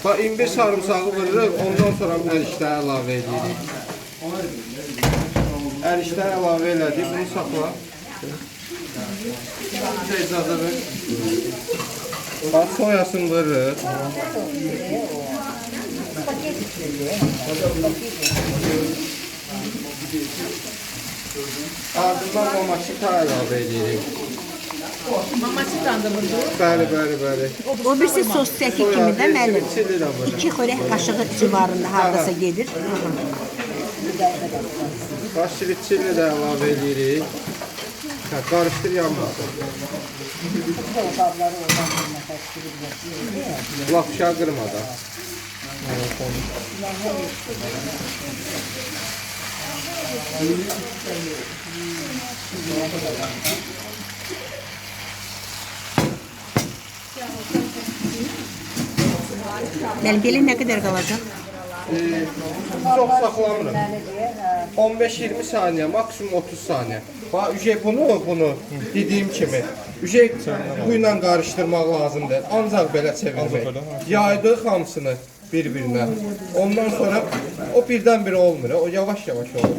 Bax, imbir sarımsağı vururuq, ondan sonra ərişləri əlavə edirik. Ərişləri əlavə elədik, bunu saxla. Icazə ver. Bax, soyasını vururuq. Ardından mamaşita əlavə edirik. Mamaçıdan da vurdu. Bəli, bəli, bəli. O birisi sos çəki kimi də müəllim. Çili də vurur. 2 xörək qaşığı civarında hardasa gedir. Baş çili də əlavə edirik. Qarışdır yanmasın. Laf uşağı qırmadan. Müəllim, belə nə qədər qalacaq? Çox saxlamırıq. 15-20 saniyə, maksimum 30 saniyə. Bax, bunu dediyim kimi bu ilə qarışdırmaq lazımdır. Ancaq belə çevirmək. Yaydıq hamısını bir-birinə. Ondan sonra o birdən-birə olmur. O yavaş-yavaş olur.